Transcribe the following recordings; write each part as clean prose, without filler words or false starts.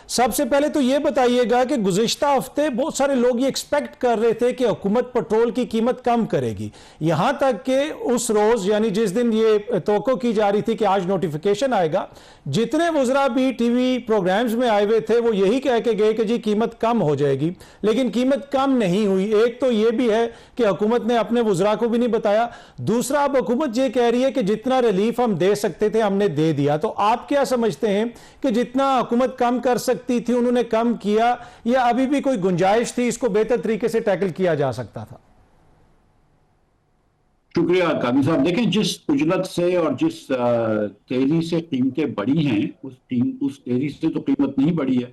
سب سے پہلے تو یہ بتائیے گا کہ گزشتہ ہفتے بہت سارے لوگ یہ ایکسپیکٹ کر رہے تھے کہ حکومت پٹرول کی قیمت کم کرے گی، یہاں تک کہ اس روز یعنی جس دن یہ توقع کی جا رہی تھی کہ آج نوٹیفیکیشن آئے گا، جتنے وزراء بھی ٹی وی پروگرامز میں آئے ہوئے تھے وہ یہی کہہ کے گئے کہ جی قیمت کم ہو جائے گی، لیکن قیمت کم نہیں ہوئی۔ ایک تو یہ بھی ہے کہ حکومت نے اپنے وزراء کو بھی نہیں بتایا، دوسرا اب حکومت یہ کہہ رہی ہے کہ جتنا ریلیف ہم دے سکتے تھے ہم نے دے دیا۔ تو آپ کیا سمجھتے ہیں کہ جتنا حکومت کم کر سکتی تھی انہوں نے کم کیا، یا ابھی بھی کوئی گنجائش تھی اس کو بہتر طریقے سے ٹیکل کیا جا سکتا تھا؟ شکریہ قاضی صاحب۔ دیکھیں، جس اجلت سے اور جس تیزی سے قیمتیں بڑھی ہیں اس تیزی سے تو قیمت نہیں بڑھی ہے۔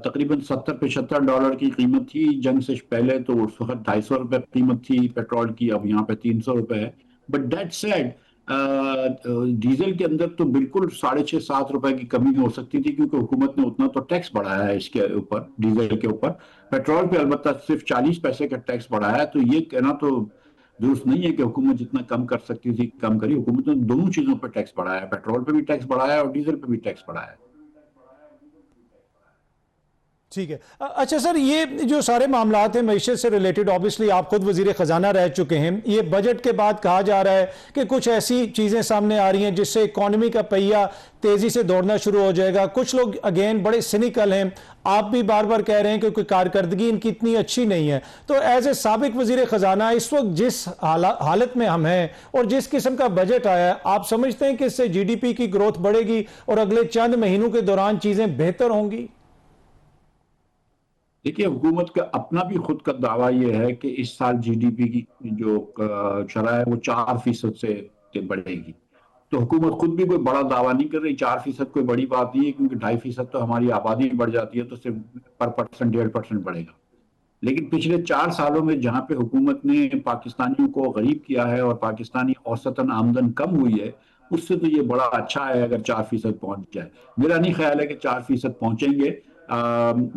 تقریباً $70-75 کی قیمت تھی جنگ سے پہلے، تو اس وقت $250 قیمت تھی پیٹرول کی، اب یہاں پہ $300 ہے۔ بٹ دیٹ سیڈ ڈیزل کے اندر تو بالکل $6.5-7 کی کمی ہو سکتی تھی، کیونکہ حکومت نے اتنا تو ٹیکس بڑھایا ہے اس کے اوپر، ڈیزل کے اوپر۔ پیٹرول پہ البتہ صرف 40 پیسے کا ٹیکس بڑھایا ہے، تو یہ کہنا تو درست نہیں ہے کہ حکومت جتنا کم کر سکتی تھی کم کری۔ حکومت نے دونوں چیزوں پہ ٹیکس بڑھایا ہے، پیٹرول پہ بھی ٹیکس بڑھایا ہے اور ڈیزل پہ بھی ٹیکس بڑھایا ہے۔ ٹھیک ہے، اچھا سر، یہ جو سارے معاملات ہیں معیشت سے ریلیٹڈ، آبویسلی آپ خود وزیر خزانہ رہ چکے ہیں، یہ بجٹ کے بعد کہا جا رہا ہے کہ کچھ ایسی چیزیں سامنے آ رہی ہیں جس سے اکانومی کا پہیہ تیزی سے دوڑنا شروع ہو جائے گا۔ کچھ لوگ اگین بڑے سینیکل ہیں، آپ بھی بار بار کہہ رہے ہیں کہ کوئی کارکردگی ان کی اتنی اچھی نہیں ہے۔ تو ایز اے سابق وزیر خزانہ اس وقت جس حالت میں ہم ہیں اور جس قسم کا بجٹ آیا ہے، آپ سمجھتے ہیں کہ اس سے جی ڈی پی کی گروتھ بڑھے گی اور اگلے چند مہینوں کے دوران چیزیں بہتر ہوں گی؟ دیکھیے، حکومت کا اپنا بھی خود کا دعویٰ یہ ہے کہ اس سال جی ڈی پی کی جو شرح ہے وہ 4% سے بڑھے گی۔ تو حکومت خود بھی کوئی بڑا دعویٰ نہیں کر رہی۔ 4% کوئی بڑی بات نہیں ہے، کیونکہ 2.5% تو ہماری آبادی بڑھ جاتی ہے، تو صرف پر پرسنٹ 1.5% بڑھے گا۔ لیکن پچھلے 4 سالوں میں جہاں پہ حکومت نے پاکستانیوں کو غریب کیا ہے اور پاکستانی اوسطاً آمدن کم ہوئی ہے، اس سے تو یہ بڑا اچھا ہے اگر 4% پہنچ جائے۔ میرا نہیں خیال ہے کہ 4% پہنچیں گے۔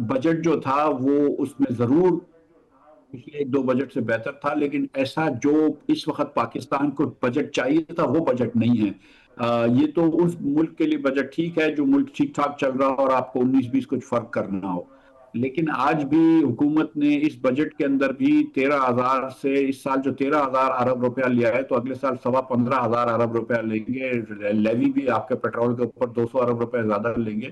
بجٹ جو تھا وہ اس میں ضرور پچھلے 1-2 بجٹ سے بہتر تھا، لیکن ایسا جو اس وقت پاکستان کو بجٹ چاہیے تھا وہ بجٹ نہیں ہے۔ یہ تو اس ملک کے لیے بجٹ ٹھیک ہے جو ملک ٹھیک ٹھاک چل رہا ہو اور آپ کو 19-20 کچھ فرق کرنا ہو، لیکن آج بھی حکومت نے اس بجٹ کے اندر بھی 13,000 سے، اس سال جو 13,000 ارب روپیہ لیا ہے، تو اگلے سال 15,000 ارب روپیہ لیں گے۔ لیوی بھی آپ کے پیٹرول کے اوپر 200 ارب روپیہ زیادہ لیں گے۔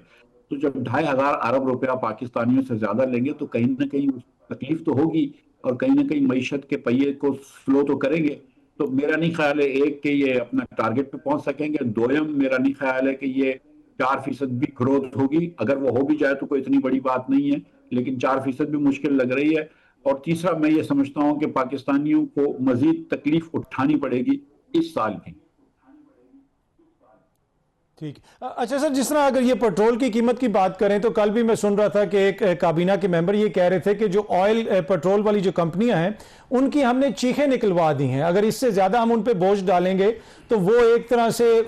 تو جب 2,500 ارب روپیہ پاکستانیوں سے زیادہ لیں گے تو کہیں نہ کہیں تکلیف تو ہوگی، اور کہیں نہ کہیں معیشت کے پہیے کو سلو تو کریں گے۔ تو میرا نہیں خیال ہے ایک کہ یہ اپنا ٹارگٹ پہ پہنچ سکیں گے، دوم میرا نہیں خیال ہے کہ یہ 4% بھی گروتھ ہوگی۔ اگر وہ ہو بھی جائے تو کوئی اتنی بڑی بات نہیں ہے، لیکن 4% بھی مشکل لگ رہی ہے۔ اور تیسرا میں یہ سمجھتا ہوں کہ پاکستانیوں کو مزید تکلیف اٹھانی پڑے گی اس سال بھی۔ ٹھیک، اچھا سر، جس طرح اگر یہ پیٹرول کی قیمت کی بات کریں تو کل بھی میں سن رہا تھا کہ ایک کابینہ کے ممبر یہ کہہ رہے تھے کہ جو آئل پیٹرول والی جو کمپنیاں ہیں ان کی ہم نے چیخیں نکلوا دی ہیں، اگر اس سے زیادہ ہم ان پہ بوجھ ڈالیں گے تو وہ ایک طرح سے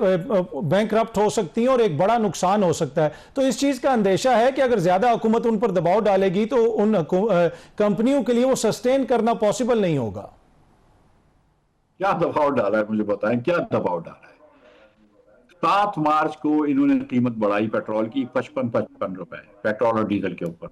بینکرپٹ ہو سکتی ہیں اور ایک بڑا نقصان ہو سکتا ہے۔ تو اس چیز کا اندیشہ ہے کہ اگر زیادہ حکومت ان پر دباؤ ڈالے گی تو ان کمپنیوں کے لیے وہ سسٹین کرنا پاسبل نہیں ہوگا۔ کیا دباؤ ڈالا ہے مجھے بتائیں، کیا دباؤ ڈالا ہے؟ 7 مارچ کو انہوں نے قیمت بڑھائی پیٹرول کی 55 روپے پیٹرول اور ڈیزل کے اوپر،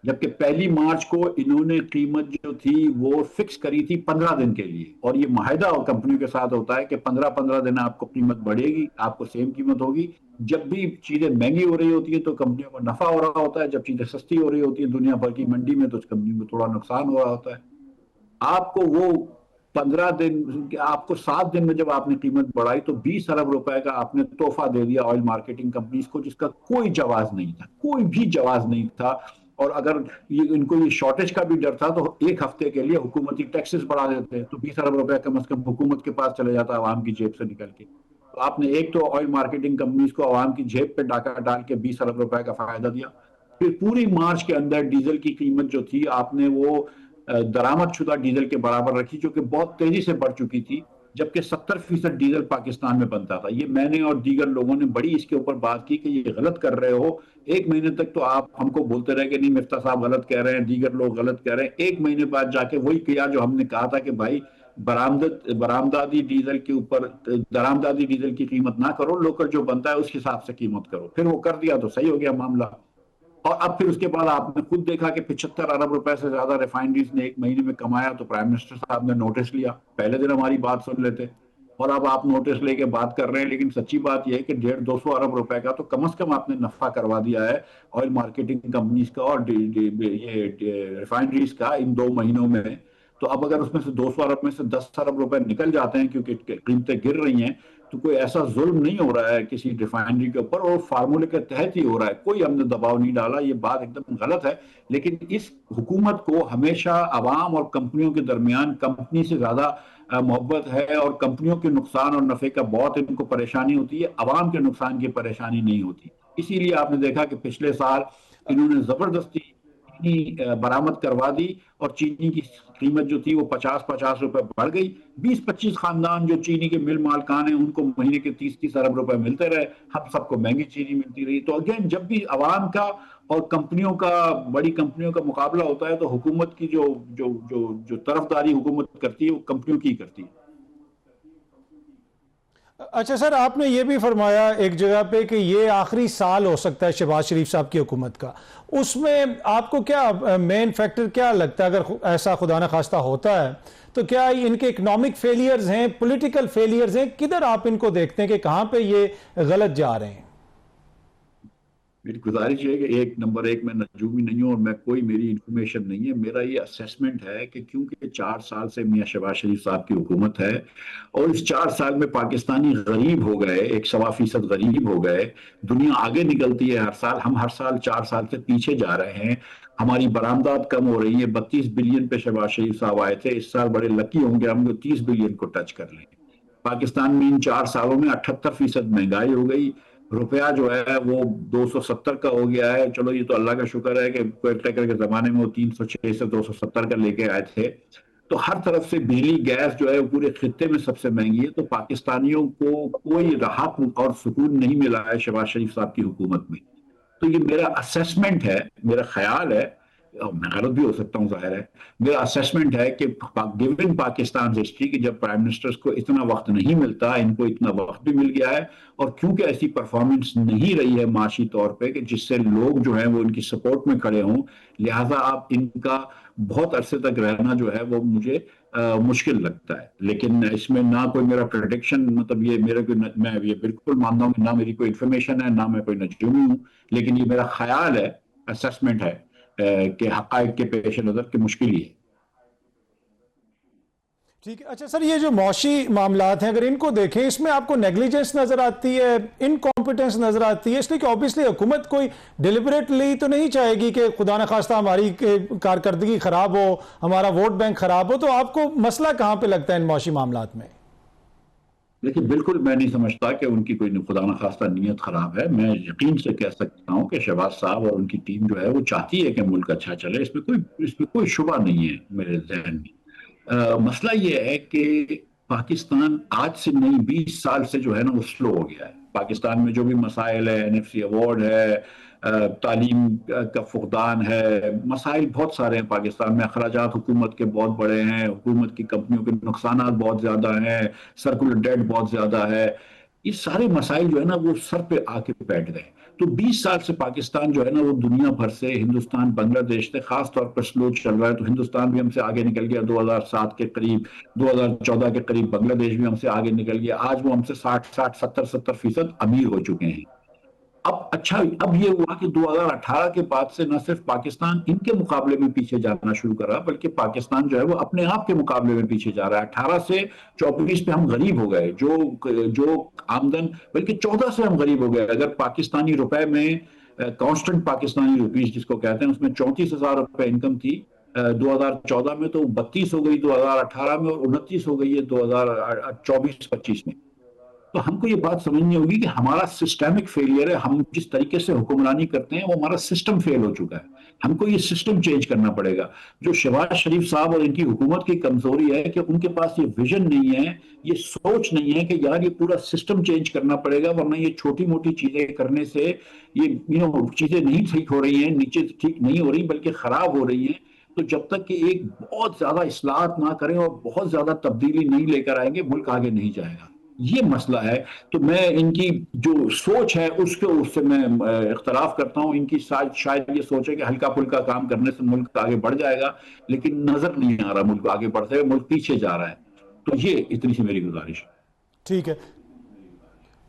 جبکہ 1 مارچ کو انہوں نے قیمت جو تھی وہ فکس کری تھی 15 دن کے لیے۔ اور یہ معاہدہ کمپنیوں کے ساتھ ہوتا ہے کہ 15 دن آپ کو قیمت بڑھے گی، آپ کو سیم قیمت ہوگی۔ جب بھی چیزیں مہنگی ہو رہی ہوتی ہیں تو کمپنیوں کو نفع ہو رہا ہوتا ہے، جب چیزیں سستی ہو رہی ہوتی ہیں دنیا بھر کی منڈی میں تو اس کمپنی کو تھوڑا نقصان ہو رہا ہوتا ہے۔ آپ کو وہ 15 دن، آپ کو 7 دن میں جب آپ نے قیمت بڑھائی تو 20 ارب روپے کا آپ نے تحفہ دے دیا آئل مارکیٹنگ کمپنیز کو، جس کا کوئی جواز نہیں تھا، کوئی بھی جواز نہیں تھا۔ اور اگر ان کو یہ شارٹیج کا بھی ڈر تھا تو ایک ہفتے کے لیے حکومتی ٹیکسز بڑھا دیتے تو 20 ارب روپے کم از کم حکومت کے پاس چلے جاتا عوام کی جیب سے نکل کے۔ تو آپ نے ایک تو آئل مارکیٹنگ کمپنیز کو عوام کی جیب پہ ڈاکہ ڈال کے 20 ارب روپے کا فائدہ دیا۔ پھر پوری مارچ کے اندر ڈیزل کی قیمت جو تھی آپ نے وہ درآمد شدہ ڈیزل کے برابر رکھی، جو کہ بہت تیزی سے بڑھ چکی تھی، جبکہ 70% ڈیزل پاکستان میں بنتا تھا۔ یہ میں نے اور دیگر لوگوں نے بڑی اس کے اوپر بات کی کہ یہ غلط کر رہے ہو۔ 1 مہینے تک تو آپ ہم کو بولتے رہے کہ نہیں مفتاح صاحب غلط کہہ رہے ہیں، دیگر لوگ غلط کہہ رہے ہیں۔ 1 مہینے بعد جا کے وہی کیا جو ہم نے کہا تھا کہ بھائی برآمداتی ڈیزل کے اوپر درآمداتی ڈیزل کی قیمت نہ کرو، لوکل جو بنتا ہے اس حساب سے قیمت کرو۔ پھر وہ کر دیا تو صحیح ہو گیا معاملہ۔ اور اب پھر اس کے بعد آپ نے خود دیکھا کہ 75 ارب روپے سے زیادہ ریفائنریز نے ایک مہینے میں کمایا، تو پرائم منسٹر صاحب نے نوٹس لیا، پہلے دن ہماری بات سن لیتے، اور اب آپ نوٹس لے کے بات کر رہے ہیں. لیکن سچی بات یہ ہے کہ 150-200 ارب روپے کا تو کم از کم آپ نے نفع کروا دیا ہے آئل مارکیٹنگ کمپنیز کا اور یہ ریفائنریز کا ان 2 مہینوں میں. تو اب اگر اس میں سے 200 ارب میں سے 10 ارب روپے نکل جاتے ہیں کیونکہ قیمتیں گر رہی ہیں، تو کوئی ایسا ظلم نہیں ہو رہا ہے کسی ریفائنری کے اوپر، اور فارمولے کے تحت ہی ہو رہا ہے، کوئی ہم نے دباؤ نہیں ڈالا. یہ بات ایک دم غلط ہے. لیکن اس حکومت کو ہمیشہ عوام اور کمپنیوں کے درمیان کمپنی سے زیادہ محبت ہے، اور کمپنیوں کے نقصان اور نفع کا بہت ان کو پریشانی ہوتی ہے، عوام کے نقصان کی پریشانی نہیں ہوتی. اسی لیے آپ نے دیکھا کہ پچھلے سال انہوں نے زبردستی چینی برآمد کروا دی، اور چینی کی قیمت جو تھی وہ 50 روپے بڑھ گئی. 20-25 خاندان جو چینی کے مل مالکان ہیں ان کو مہینے کے 30 ارب روپے ملتے رہے، ہم سب کو مہنگی چینی ملتی رہی. تو اگین جب بھی عوام کا اور کمپنیوں کا، بڑی کمپنیوں کا مقابلہ ہوتا ہے، تو حکومت کی جو طرفداری حکومت کرتی ہے وہ کمپنیوں کی کرتی ہے. اچھا سر، آپ نے یہ بھی فرمایا ایک جگہ پہ کہ یہ آخری سال ہو سکتا ہے شہباز شریف صاحب کی حکومت کا. اس میں آپ کو کیا مین فیکٹر کیا لگتا ہے اگر ایسا خدا نخواستہ ہوتا ہے تو؟ کیا ان کے اکنامک فیلیئرز ہیں، پولیٹیکل فیلیئرز ہیں؟ کدھر آپ ان کو دیکھتے ہیں کہ کہاں پہ یہ غلط جا رہے ہیں؟ میری گزارش ہے کہ ایک نمبر ایک میں نجومی نہیں ہوں، اور میں کوئی میری انفارمیشن نہیں ہے. میرا یہ اسیسمنٹ ہے کہ کیونکہ 4 سال سے میاں شہباز شریف صاحب کی حکومت ہے، اور اس 4 سال میں پاکستانی غریب ہو گئے، 1.25% غریب ہو گئے. دنیا آگے نکلتی ہے ہر سال، ہم ہر سال 4 سال سے پیچھے جا رہے ہیں. ہماری برآمدات کم ہو رہی ہیں. 32 بلین پہ شہباز شریف صاحب آئے تھے، اس سال بڑے لکی ہوں گے ہم کو 30 بلین کو ٹچ کر لیں. پاکستان میں ان 4 سالوں میں 78% مہنگائی ہو گئی. روپیہ جو ہے وہ 270 کا ہو گیا ہے. چلو یہ تو اللہ کا شکر ہے کہ کوئٹہ کے زمانے میں وہ 306 سے 270 کا لے کے آئے تھے. تو ہر طرف سے بجلی گیس جو ہے وہ پورے خطے میں سب سے مہنگی ہے. تو پاکستانیوں کو کوئی راحت اور سکون نہیں ملا ہے شہباز شریف صاحب کی حکومت میں. تو یہ میرا اسیسمنٹ ہے، میرا خیال ہے، میں غلط بھی ہو سکتا ہوں ظاہر ہے، میرا اسیسمنٹ ہے کہ گیون پاکستان ہسٹری کی جب پرائم منسٹرز کو اتنا وقت نہیں ملتا، ان کو اتنا وقت بھی مل گیا ہے، اور کیونکہ ایسی پرفارمنس نہیں رہی ہے معاشی طور پہ کہ جس سے لوگ جو ہیں وہ ان کی سپورٹ میں کھڑے ہوں، لہٰذا آپ ان کا بہت عرصے تک رہنا جو ہے وہ مجھے مشکل لگتا ہے. لیکن اس میں نہ کوئی میرا پریڈکشن، مطلب یہ میرے کو، میں یہ بالکل مانتا ہوں کہ نہ میری کوئی انفارمیشن ہے، نہ میں کوئی نجومی ہوں، لیکن یہ میرا خیال ہے، اسیسمنٹ ہے کہ حقائق کے پیش نظر کی مشکل ہی ہے. ٹھیک ہے. اچھا سر، یہ جو معاشی معاملات ہیں اگر ان کو دیکھیں، اس میں آپ کو نیگلیجنس نظر آتی ہے، انکمپیٹنس نظر آتی ہے؟ اس لیے کہ اوبیسلی حکومت کوئی ڈیلیبریٹلی تو نہیں چاہے گی کہ خدا نخواستہ ہماری کارکردگی خراب ہو، ہمارا ووٹ بینک خراب ہو. تو آپ کو مسئلہ کہاں پہ لگتا ہے ان معاشی معاملات میں؟ لیکن بالکل میں نہیں سمجھتا کہ ان کی کوئی خدا نخواستہ نیت خراب ہے. میں یقین سے کہہ سکتا ہوں کہ شہباز صاحب اور ان کی ٹیم جو ہے وہ چاہتی ہے کہ ملک اچھا چلے. اس میں کوئی شبہ نہیں ہے میرے ذہن میں. مسئلہ یہ ہے کہ پاکستان آج سے نہیں 20 سال سے جو ہے نا وہ سلو ہو گیا ہے. پاکستان میں جو بھی مسائل ہے، NFC ایوارڈ ہے، تعلیم کا فقدان ہے، مسائل بہت سارے ہیں پاکستان میں. اخراجات حکومت کے بہت بڑے ہیں، حکومت کی کمپنیوں کے نقصانات بہت زیادہ ہیں، سرکولر ڈیٹ بہت زیادہ ہے. یہ سارے مسائل جو ہے نا وہ سر پہ آ کے بیٹھ گئے. تو 20 سال سے پاکستان جو ہے نا وہ دنیا بھر سے، ہندوستان بنگلہ دیش سے خاص طور پر سلو چل رہا ہے. تو ہندوستان بھی ہم سے آگے نکل گیا 2007 کے قریب، 2014 کے قریب بنگلہ دیش بھی ہم سے آگے نکل گیا. آج وہ ہم سے 60-70% امیر ہو چکے ہیں. اب یہ ہوا کہ 2018 کے بعد سے نہ صرف پاکستان ان کے مقابلے میں پیچھے جانا شروع کر رہا، بلکہ پاکستان جو ہے وہ اپنے آپ کے مقابلے میں پیچھے جا رہا ہے. 18 سے 24 پہ ہم غریب ہو گئے. جو آمدن، بلکہ 14 سے ہم غریب ہو گئے. اگر پاکستانی روپے میں کانسٹنٹ پاکستانی روپیز جس کو کہتے ہیں، اس میں 34,000 روپے انکم تھی 2014 میں، تو 32 ہو گئی 2018 میں، اور 29 ہو گئی ہے 2024-25 میں. تو ہم کو یہ بات سمجھنی ہوگی کہ ہمارا سسٹمک فیلئر ہے. ہم جس طریقے سے حکمرانی کرتے ہیں وہ ہمارا سسٹم فیل ہو چکا ہے. ہم کو یہ سسٹم چینج کرنا پڑے گا. جو شہباز شریف صاحب اور ان کی حکومت کی کمزوری ہے کہ ان کے پاس یہ ویژن نہیں ہے، یہ سوچ نہیں ہے کہ یار یہ پورا سسٹم چینج کرنا پڑے گا، ورنہ یہ چھوٹی موٹی چیزیں کرنے سے یہ چیزیں نہیں ٹھیک ہو رہی ہیں، نیچے ٹھیک نہیں ہو رہی بلکہ خراب ہو رہی ہیں. تو جب تک کہ ایک بہت زیادہ اصلاحات نہ کریں اور بہت زیادہ تبدیلی نہیں لے کر آئیں گے، ملک آگے نہیں جائے گا. یہ مسئلہ ہے. تو میں ان کی جو سوچ ہے اس سے میں اختلاف کرتا ہوں. ان کی شاید یہ سوچ ہے کہ ہلکا پھلکا کام کرنے سے ملک آگے بڑھ جائے گا، لیکن نظر نہیں آ رہا ملک آگے بڑھتے ہوئے، ملک پیچھے جا رہا ہے. تو یہ اتنی سی میری گزارش ہے. ٹھیک ہے.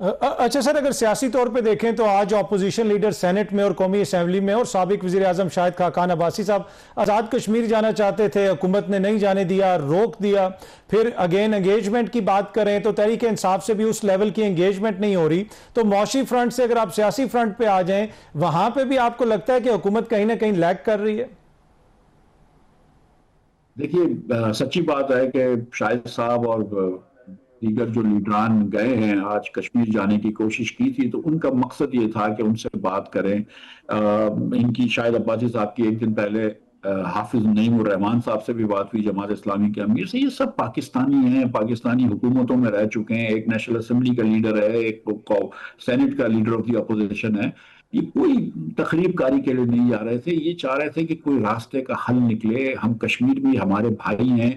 اچھا سر، اگر سیاسی طور پہ دیکھیں تو آج اپوزیشن لیڈر سینٹ میں اور قومی اسمبلی میں، اور سابق وزیر اعظم شاہد خاقان عباسی صاحب آزاد کشمیر جانا چاہتے تھے، حکومت نے نہیں جانے دیا، روک دیا. پھر اگین انگیجمنٹ کی بات کریں تو تحریک انصاف سے بھی اس لیول کی انگیجمنٹ نہیں ہو رہی. تو معاشی فرنٹ سے اگر آپ سیاسی فرنٹ پہ آ جائیں، وہاں پہ بھی آپ کو لگتا ہے کہ حکومت کہیں نہ کہیں لیگ کر رہی ہے؟ دیکھیے، سچی بات ہے کہ شاہد صاحب اور دیگر جو لیڈران گئے ہیں آج کشمیر جانے کی کوشش کی تھی، تو ان کا مقصد یہ تھا کہ ان سے بات کریں. ان کی شاہد عباسی صاحب کی ایک دن پہلے حافظ نعیم الرحمان صاحب سے بھی بات ہوئی، جماعت اسلامی کے امیر سے. یہ سب پاکستانی ہیں، پاکستانی حکومتوں میں رہ چکے ہیں. ایک نیشنل اسمبلی کا لیڈر ہے، ایک سینٹ کا لیڈر آف دی اپوزیشن ہے. یہ کوئی تخریب کاری کے لیے نہیں جا رہے تھے. یہ چاہ رہے تھے کہ کوئی راستے کا حل نکلے. ہم کشمیر بھی ہمارے بھائی ہیں،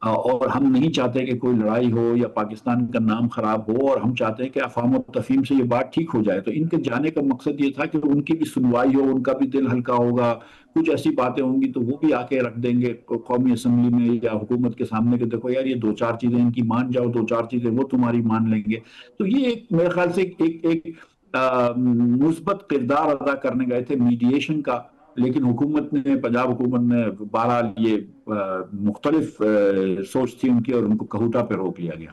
اور ہم نہیں چاہتے کہ کوئی لڑائی ہو یا پاکستان کا نام خراب ہو، اور ہم چاہتے ہیں کہ افہام و تفہیم سے یہ بات ٹھیک ہو جائے. تو ان کے جانے کا مقصد یہ تھا کہ ان کی بھی سنوائی ہو، ان کا بھی دل ہلکا ہوگا. کچھ ایسی باتیں ہوں گی تو وہ بھی آ کے رکھ دیں گے قومی اسمبلی میں یا حکومت کے سامنے کہ دیکھو یار، یہ دو چار چیزیں ان کی مان جاؤ، دو چار چیزیں وہ تمہاری مان لیں گے. تو یہ ایک میرے خیال سے ایک مثبت کردار ادا کرنے گئے تھے میڈیشن کا. لیکن حکومت نے، پنجاب حکومت نے بہرحال یہ مختلف سوچ تھی ان کی، اور ان کو کہوٹا پہ روک لیا گیا.